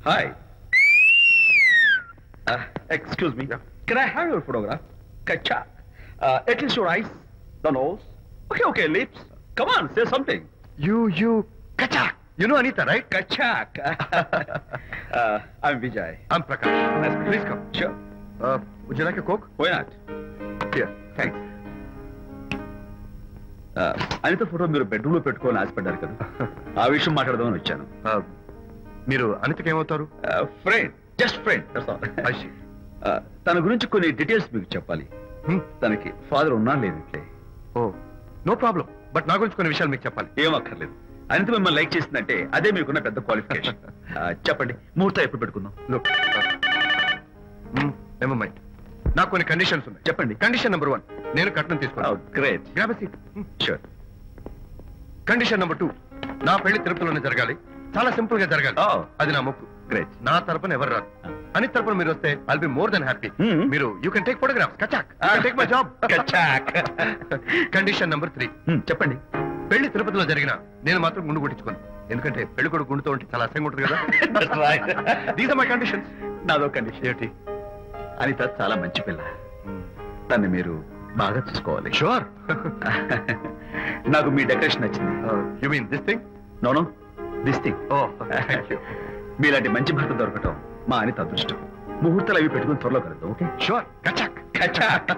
Hi. Excuse me. Can I have your photograph? Kacha. At least your eyes, the nose. Okay, lips. Come on, say something. You, Kachak. You know Anita, right? Kachak. I'm Vijay. I'm Prakash. Nice. Please come. Sure. Would you like a Coke? Why not? Here, thanks. Anitha photo మీరు bedroom లో పెట్టుకోవాలని ఆశపడ్డారు కదా, ఆ విషయం మాట్లాడదామని వచ్చాను. మీరు అనితకి ఏమవుతారు? Friend, just friend. తన గురించి కొన్ని డీటెయిల్స్ మీకు చెప్పాలి. తనకి ఫాదర్ ఉన్నా లేదంటే. ఓ నో ప్రాబ్లం, బట్ నా గురించి కొన్ని విషయాలు మీకు చెప్పాలి. ఏం అక్కర్లేదు. అనిత మిమ్మల్ని లైక్ చేసిందంటే అదే మీకున్న పెద్ద క్వాలిఫికేషన్. చెప్పండి, ముహూర్తం ఎప్పుడు పెట్టుకుందాం? నెవర్ మైండ్, నాకు కొన్ని కండిషన్స్ ఉన్నాయి. చెప్పండి. కండిషన్ నెంబర్ 1, నేను కట్నం తీసుకున్నాను. Great. Grab a seat. Sure. Condition number 2, నా పెళ్లి తిరుపతిలోనే జరగాలి. చాలా సింపుల్ గా జరగాలి. అది నా మొక్కు. గ్రేట్. నా తరపున ఎవరు రాదు. అని తరపున మీరు వస్తే I'll be more than happy. మీరు యూ కెన్ టేక్ ఫోటోగ్రాఫ్స్. కచాక్. Take my job. కచాక్. కండిషన్ నెంబర్ 3, చెప్పండి. పెళ్లి తిరుపతిలో జరిగిన నేను మాత్రం గుండు కొట్టించుకోను. ఎందుకంటే పెళ్లి కొడుకు గుండుతో ఉంటే చాలా అసహ్యంగా ఉంటుంది కదా. These are my conditions. నాదో కండిషన్. ఏంటి? అనిత చాలా మంచి పిల్ల, తన్ని మీరు బాగా చూసుకోవాలి. షూర్. నాకు మీ డెకరేషన్ నచ్చింది. You mean this thing? No, this thing. Thank you. మీలాంటి మంచి భర్త దొరకటం మా అనిత అదృష్టం. ముహూర్తాలు అవి పెట్టుకుని త్వరలో కలుద్దాం. ఓకే? షూర్. కచాక్. కచాక్.